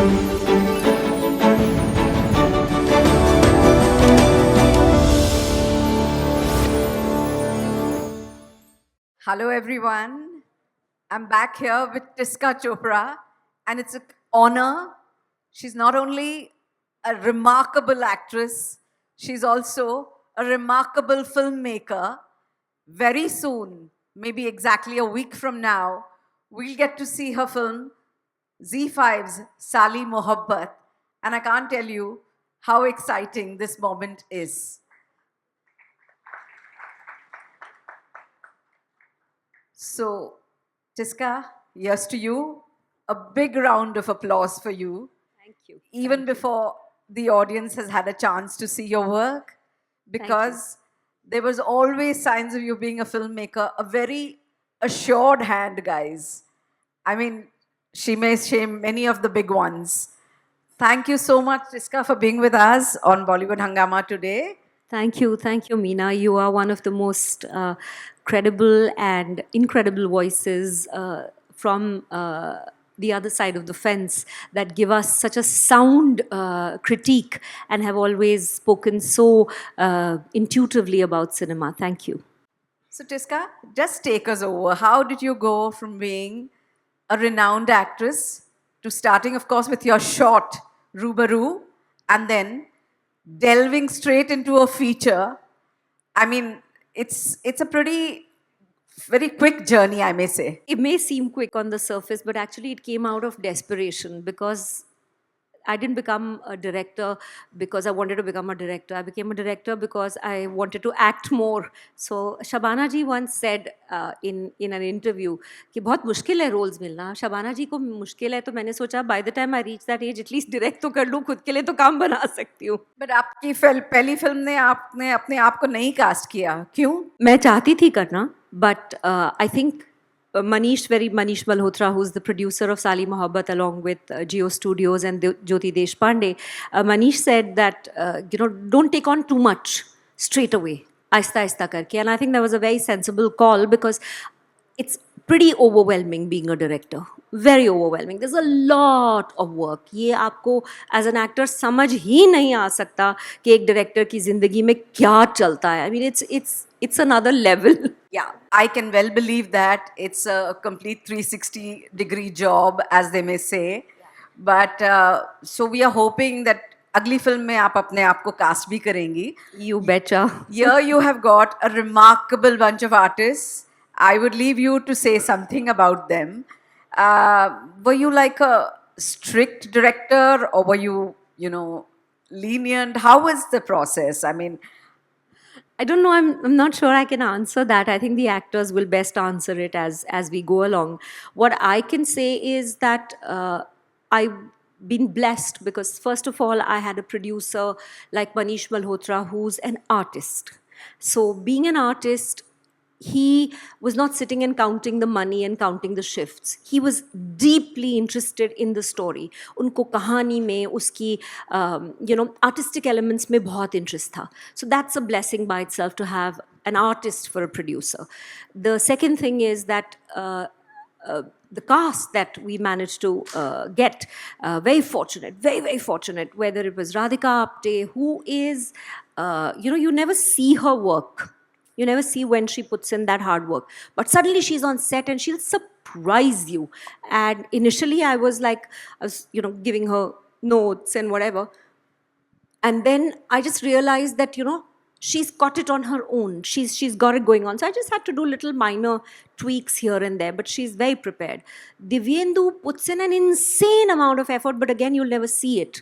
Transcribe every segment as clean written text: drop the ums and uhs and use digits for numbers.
Hello, everyone. I'm back here with Tiska Chopra, and it's an honor. She's not only a remarkable actress, she's also a remarkable filmmaker. Very soon, maybe exactly a week from now, we'll get to see her film Z5's Sali Mohabbat, and I can't tell you how exciting this moment is. So, Tiska, yes to you. A big round of applause for you. Thank you. Even before the audience has had a chance to see your work, because there was always signs of you being a filmmaker, a very assured hand, guys. I mean, she may shame many of the big ones. Thank you so much, Tiska, for being with us on Bollywood Hangama today. Thank you, Meena. You are one of the most credible and incredible voices from the other side of the fence that give us such a sound critique and have always spoken so intuitively about cinema. Thank you. So, Tiska, just take us over. How did you go from being a renowned actress to starting, of course, with your short Rubaru and then delving straight into a feature? I mean, it's a pretty very quick journey, I may say. It may seem quick on the surface, but actually it came out of desperation because I didn't become a director because I wanted to become a director. I became a director because I wanted to act more. So Shabana ji once said in an interview कि बहुत मुश्किल है roles मिलना. Shabana ji को मुश्किल है तो मैंने सोचा by the time I reach that age at least direct तो कर लूँ खुद के लिए तो काम बना सकती हूँ. But आपकी पहली फिल्म ने आपने अपने आप को नहीं कास्ट किया, क्यों? मैं चाहती थी करना, but I think Manish Malhotra, who's the producer of Sali Mohabbat along with Geo Studios and Jyoti Deshpande, Manish said that, don't take on too much straight away, aista aista karke. And I think that was a very sensible call because it's pretty overwhelming being a director. Very overwhelming. There's a lot of work. ये आपको as an actor समझ ही नहीं आ सकता कि एक director की जिंदगी में क्या चलता है. I mean, it's another level. Yeah, I can well believe that. It's a complete 360-degree job, as they may say. But so we are hoping that अगली फिल्म में आप अपने आप को कास्ट भी करेंगी. You betcha. Here you have got a remarkable bunch of artists. I would leave you to say something about them. Were you like a strict director, or were you, lenient? How was the process? I mean, I don't know. I'm not sure I can answer that. I think the actors will best answer it as we go along. What I can say is that I've been blessed because first of all, I had a producer like Manish Malhotra who's an artist. So being an artist, he was not sitting and counting the money and counting the shifts. He was deeply interested in the story. उनको कहानी में उसकी artistic elements में बहुत interest था. So that's a blessing by itself to have an artist for a producer. The second thing is that the cast that we managed to get, very fortunate, very, very fortunate, whether it was Radhika Apte, who is, you never see her work. You never see when she puts in that hard work. But suddenly she's on set and she'll surprise you. And initially I was giving her notes and whatever. And then I just realized that, she's got it on her own. She's got it going on. So I just had to do little minor tweaks here and there, but she's very prepared. Divyendu puts in an insane amount of effort, but again, you'll never see it.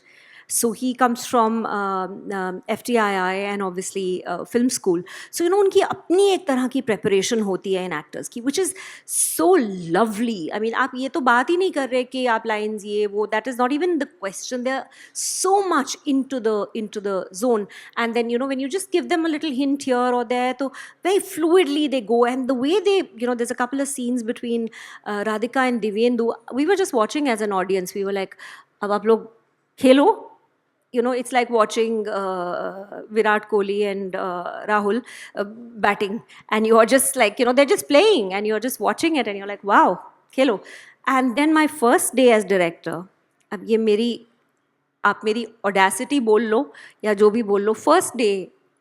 So he comes from FTII and obviously film school. So उनकी अपनी एक तरह की preparation होती है in actors की, which is so lovely. I mean, आप ये तो बात ही नहीं कर रहे कि आप lines ये वो. That is not even the question. They're so much into the zone. And then when you just give them a little hint here or there, so very fluidly they go. And the way they there's a couple of scenes between Radhika and Divyendu. We were just watching as an audience. We were like, अब आप लोग खेलो. It's like watching Virat Kohli and Rahul batting. And you're just like, they're just playing and you're just watching it and you're like, wow, khelo. And then my first day as director, अब ये मेरी, आप मेरी audacity बोल लो या जो भी बोल लो, first day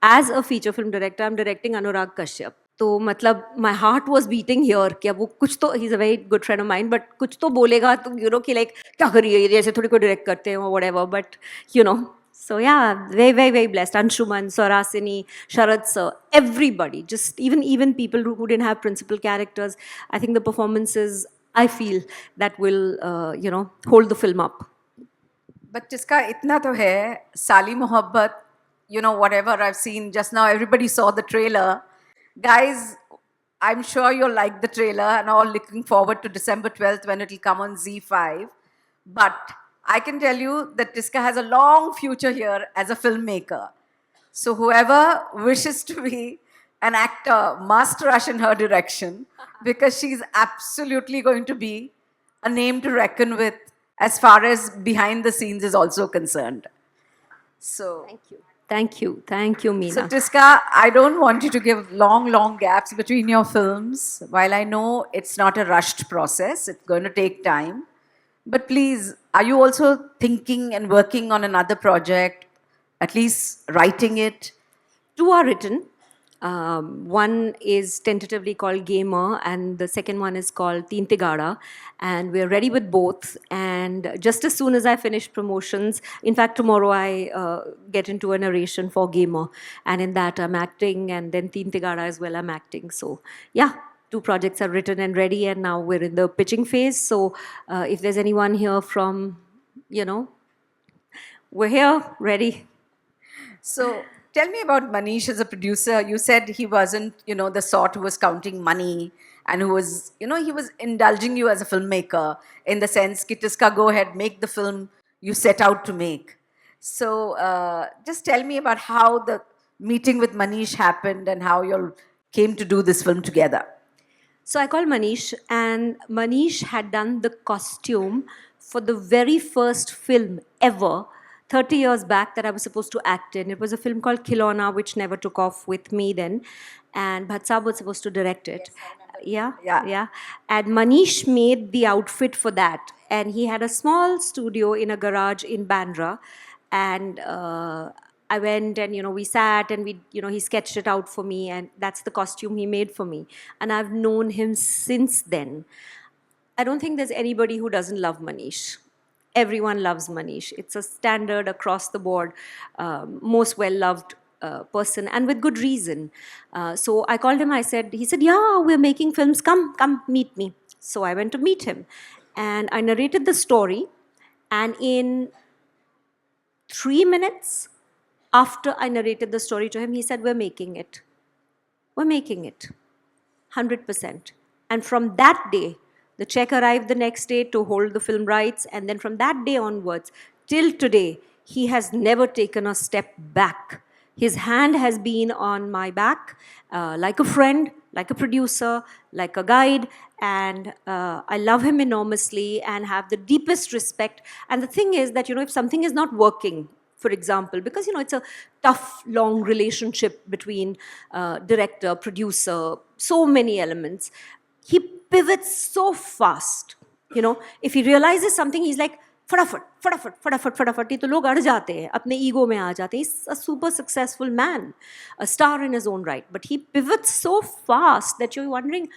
as a feature film director I am directing Anurag Kashyap, तो मतलब my heart was beating here कि अब वो कुछ तो, he is a very good friend of mind, but कुछ तो बोलेगा तो यू नो कि लाइक क्या करिए ये जैसे थोड़ी कोई डायरेक्ट करते हैं what ever, but you know. So yeah, very, very, very blessed. Anshuman, Sarasini, Sharad sir, everybody, just even people who didn't have principal characters. I think the performances, I feel, that will hold the film up. But जिसका इतना तो है, साली मोहब्बत, you know, whatever I've seen just now, everybody saw the trailer. Guys, I'm sure you'll like the trailer and all looking forward to December 12th when it'll come on Z5. But I can tell you that Tiska has a long future here as a filmmaker. So whoever wishes to be an actor must rush in her direction because she's absolutely going to be a name to reckon with as far as behind the scenes is also concerned. So, Thank you, Meena. so Tiska, I don't want you to give long gaps between your films. While I know it's not a rushed process, it's going to take time. But please, are you also thinking and working on another project, at least writing it? Two are written. One is tentatively called Gamer, and the second one is called Teen Tigada. And we're ready with both. And just as soon as I finish promotions, in fact, tomorrow I get into a narration for Gamer. And in that, I'm acting, and then Teen Tigada as well, I'm acting. So, yeah. Two projects are written and ready, and now we're in the pitching phase. So, if there's anyone here from, we're here, ready. So tell me about Manish as a producer. You said he wasn't, the sort who was counting money and who was, he was indulging you as a filmmaker in the sense, Kitiska, go ahead, make the film you set out to make. So just tell me about how the meeting with Manish happened and how you all came to do this film together. So I called Manish, and Manish had done the costume for the very first film ever 30 years back that I was supposed to act in. It was a film called Khilona, which never took off with me then. And Bhatsab was supposed to direct it. Yeah. And Manish made the outfit for that. And he had a small studio in a garage in Bandra. And I went and, we sat and he sketched it out for me. And that's the costume he made for me. And I've known him since then. I don't think there's anybody who doesn't love Manish. Everyone loves Manish. It's a standard across the board, most well-loved person, and with good reason. So I called him, he said, yeah, we're making films, come meet me. So I went to meet him, and I narrated the story, and in 3 minutes after I narrated the story to him, he said, we're making it. We're making it, 100%. And from that day, the check arrived the next day to hold the film rights, and then from that day onwards, till today, he has never taken a step back. His hand has been on my back, like a friend, like a producer, like a guide, and I love him enormously and have the deepest respect. And the thing is that, if something is not working, for example, because, it's a tough, long relationship between director, producer, so many elements, he pivots so fast. If he realizes something, he's like, फटाफट ये तो लोग अड़ जाते हैं, अपने ego में आ जाते हैं. He's a super successful man, a star in his own right, but he pivots so fast that you're wondering,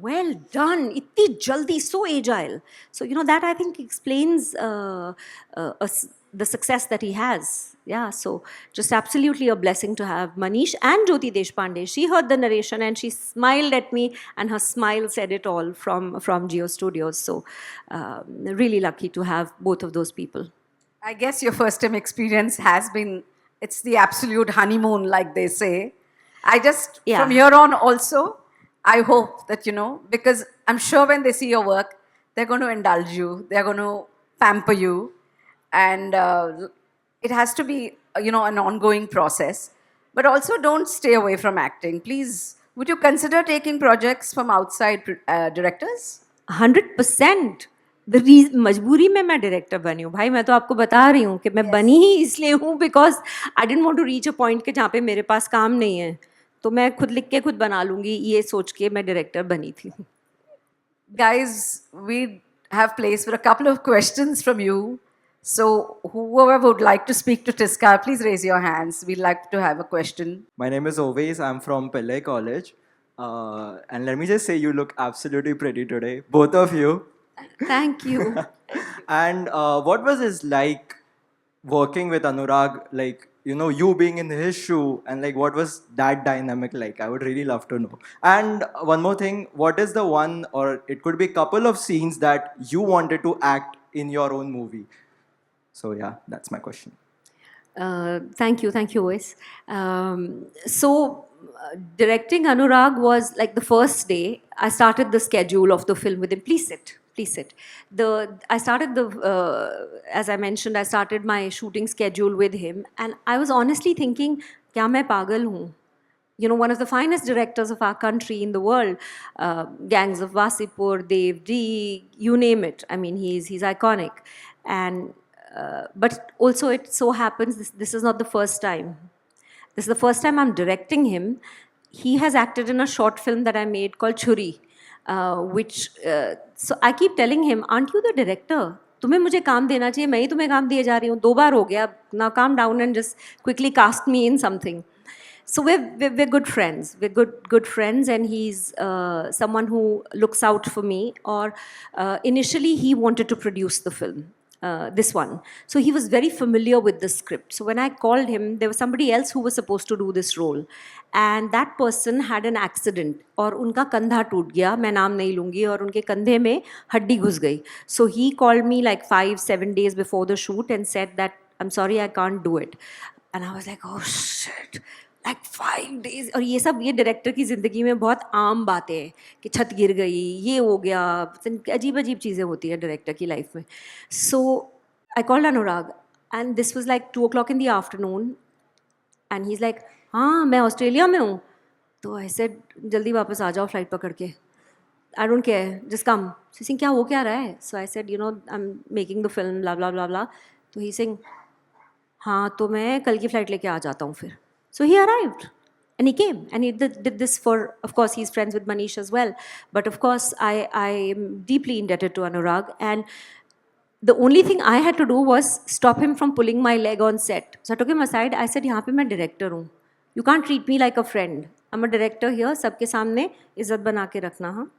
well done, itni jaldi, so agile. So, that I think explains the success that he has. Yeah, so just absolutely a blessing to have Manish and Jyoti Deshpande. She heard the narration and she smiled at me, and her smile said it all from Geo Studios. So really lucky to have both of those people. I guess your first time experience has been, it's the absolute honeymoon, like they say. From here on also, I hope that, because I'm sure when they see your work, they're going to indulge you, they're going to pamper you. And it has to be, an ongoing process. But also don't stay away from acting. Please, would you consider taking projects from outside directors? 100%. मजबूरी में मैं director बनी हूँ भाई. मैं तो आपको बता रही हूँ कि मैं बनी ही इसलिए हूँ because I didn't want to reach a point के जहाँ पे मेरे पास काम नहीं है, तो मैं खुद लिख के खुद बना लूँगी, ये सोच के मैं डायरेक्टर बनी थी. Guys, we have place for a couple of questions from you. So, whoever would like to speak to Tiska, please raise your hands. We'd like to have a question. My name is Oveis. I'm from Pillai College. And let me just say, you look absolutely pretty today, both of you. Thank you. And what was it like working with Anurag? Like, you know, you being in his shoe, and like, what was that dynamic like? I would really love to know. And one more thing, what is the one, or it could be a couple of scenes that you wanted to act in your own movie? So, yeah, that's my question. Thank you, Wes. Directing Anurag was like the first day. I started the schedule of the film with him. Please sit. As I mentioned, I started my shooting schedule with him, and I was honestly thinking, क्या मैं पागल हूँ? You know, one of the finest directors of our country in the world, Gangs of Wasipur, Dev D, you name it. I mean, he's iconic, and but also it so happens this is not the first time. This is the first time I'm directing him. He has acted in a short film that I made called Churi, so I keep telling him, aren't you the director? तुम्हें मुझे काम देना चाहिए, मैं ही तुम्हें काम दिए जा रही हूँ, 2 बार हो गया, now calm down and just quickly cast me in something. So we're good friends. We're good friends, and he's someone who looks out for me. Or initially, he wanted to produce the film, this one. So he was very familiar with the script. So when I called him, there was somebody else who was supposed to do this role, and that person had an accident. और उनका कंधा टूट गया. मैं नाम नहीं लूँगी. और उनके कंधे में हड्डी घुस गई. So he called me like 5-7 days before the shoot and said that I'm sorry, I can't do it. And I was like, oh shit. Like 5 days. और ये सब ये डायरेक्टर की ज़िंदगी में बहुत आम बातें हैं कि छत गिर गई, ये हो गया, अजीब अजीब चीज़ें होती हैं डायरेक्टर की लाइफ में. So I called Anurag, and this was like 2 o'clock in the afternoon, and he's like, हाँ मैं ऑस्ट्रेलिया में हूँ. तो I said, जल्दी वापस आ जाओ फ्लाइट पकड़ के. I don't care, just come. So he's saying, क्या हो क्या रहा है? So I said, you know, I'm making the film, blah blah blah blah. तो he's saying, हाँ तो मैं कल की फ्लाइट लेके आ जाता हूँ फिर. So he arrived, and he came, and he did this for, of course, he's friends with Manish as well. But of course, I am deeply indebted to Anurag. And the only thing I had to do was stop him from pulling my leg on set. So I took him aside. I said, यहाँ पे मैं director हूँ. You can't treat me like a friend. I'm a director here. सबके सामने इज्जत बना के रखना, हाँ.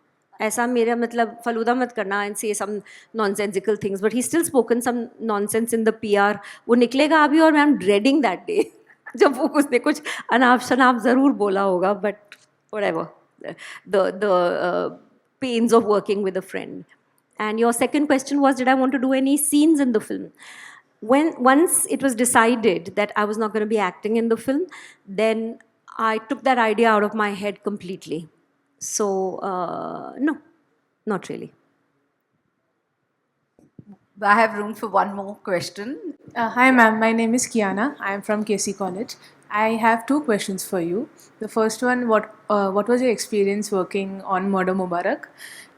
ऐसा मेरा मतलब फलूदा मत करना and say some nonsensical things. But he's still spoken some nonsense in the PR. वो निकलेगा अभी, और I'm dreading that day. जब वो उसने कुछ अनाप शनाप ज़रूर बोला होगा, but whatever, the pains of working with a friend. And your second question was, did I want to do any scenes in the film? Once it was decided that I was not going to be acting in the film, then I took that idea out of my head completely. So no, not really. I have room for one more question. Hi, ma'am. My name is Kiana. I am from KC College. I have 2 questions for you. The first one, what was your experience working on Murder Mubarak?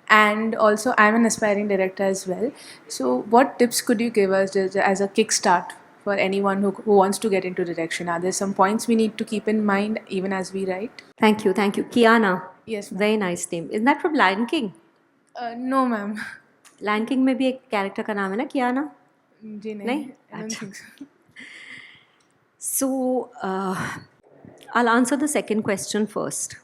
And also, I'm an aspiring director as well. So, what tips could you give us as a kickstart for anyone who wants to get into direction? Are there some points we need to keep in mind even as we write? Thank you. Kiana. Yes, ma'am. Very nice name. Isn't that from Lion King? No, ma'am. Lion King में भी एक character का नाम है ना, कियाना? जी नहीं. नहीं? I don't think so. So, I'll answer the second question first.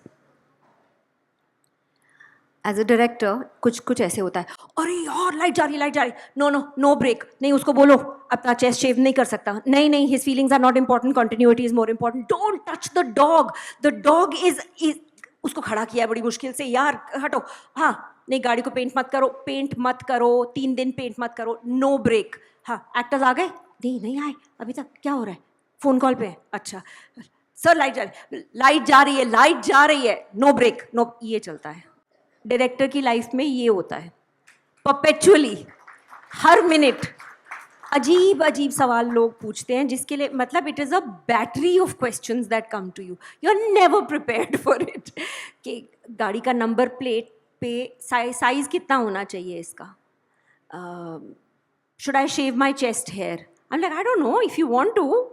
As a director, कुछ ऐसे होता है, अरे यार लाइट जा रही, नो ब्रेक, नहीं उसको बोलो अपना चेस्ट शेव नहीं कर सकता, नहीं his feelings are not important, continuity is more important, don't touch the dog is उसको खड़ा किया है बड़ी मुश्किल से, यार हटो, हाँ नहीं गाड़ी को पेंट मत करो 3 दिन पेंट मत करो, नो ब्रेक. हाँ एक्टर्स आ गए? नहीं आए अभी तक, क्या हो रहा है? फ़ोन कॉल पे है, अच्छा सर लाइट जा रही है, नो ब्रेक, नो. ये चलता है डायरेक्टर की लाइफ में, ये होता है परपेचुअली, हर मिनट अजीब सवाल लोग पूछते हैं, जिसके लिए मतलब it is a battery of questions that come to you are never prepared for it. कि गाड़ी का नंबर प्लेट पे साइज कितना होना चाहिए इसका, should I shave my chest hair? I am like, I don't know, if you want to,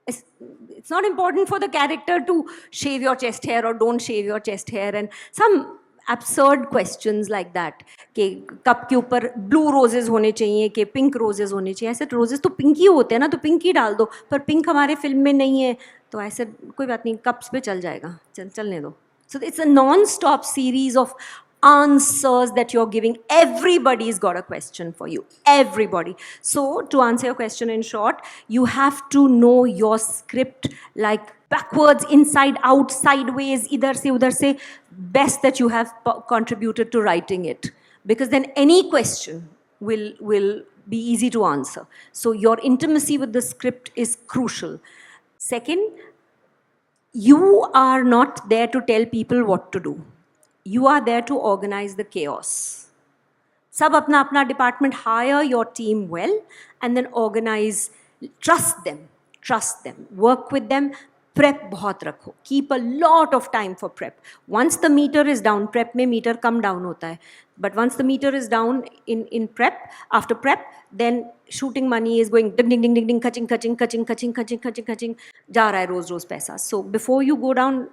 it's not important for the character to shave your chest hair or don't shave your chest hair. And some absurd questions like that कि cup के ऊपर blue roses होने चाहिए कि pink roses होने चाहिए. ऐसे roses तो पिंक ही होते हैं ना, तो पिंक ही डाल दो, पर पिंक हमारे फिल्म में नहीं है, तो ऐसे कोई बात नहीं, कप्स पे चल जाएगा, चलने दो. So it's a non-stop series of answers that you're giving. Everybody's got a question for you. Everybody. So to answer your question in short, you have to know your script like backwards, inside out, sideways, idhar se udhar se. Best that you have contributed to writing it, because then any question will be easy to answer. So your intimacy with the script is crucial. Second, you are not there to tell people what to do. You are there to organize the chaos. Sab apna apna department, hire your team well and then organize. Trust them, work with them. Prep बहुत रखो. Keep a lot of time for prep. Once the meter is down, prep में meter come down होता है. But once the meter is down in prep, after prep, then shooting money is going ding ding ding ding ding, kaching जा रहा है रोज पैसा. So before you go down,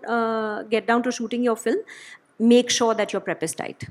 get down to shooting your film, make sure that your prep is tight.